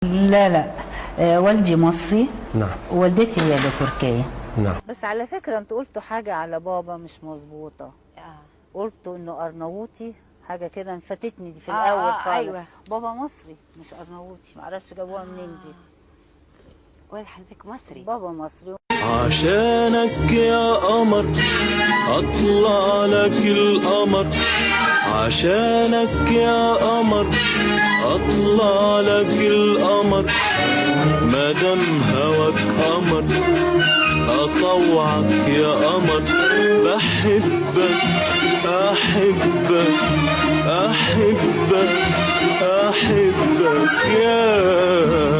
لا لا، والدي مصري. نعم. ووالدتي هي اللي تركية. نعم. بس على فكرة انتوا قلتوا حاجة على بابا مش مظبوطة. قلتوا انه ارنوطي، حاجة كده فاتتني دي في الاول خالص. أيوة. بابا مصري مش ارنوطي، معرفش جابوها منين دي. والد حضرتك مصري. بابا مصري. عشانك يا قمر اطلع لك القمر، عشانك يا قمر اطلع لك القمر، مادام هواك قمر اطوعك يا قمر، بحبك احبك احبك احبك يا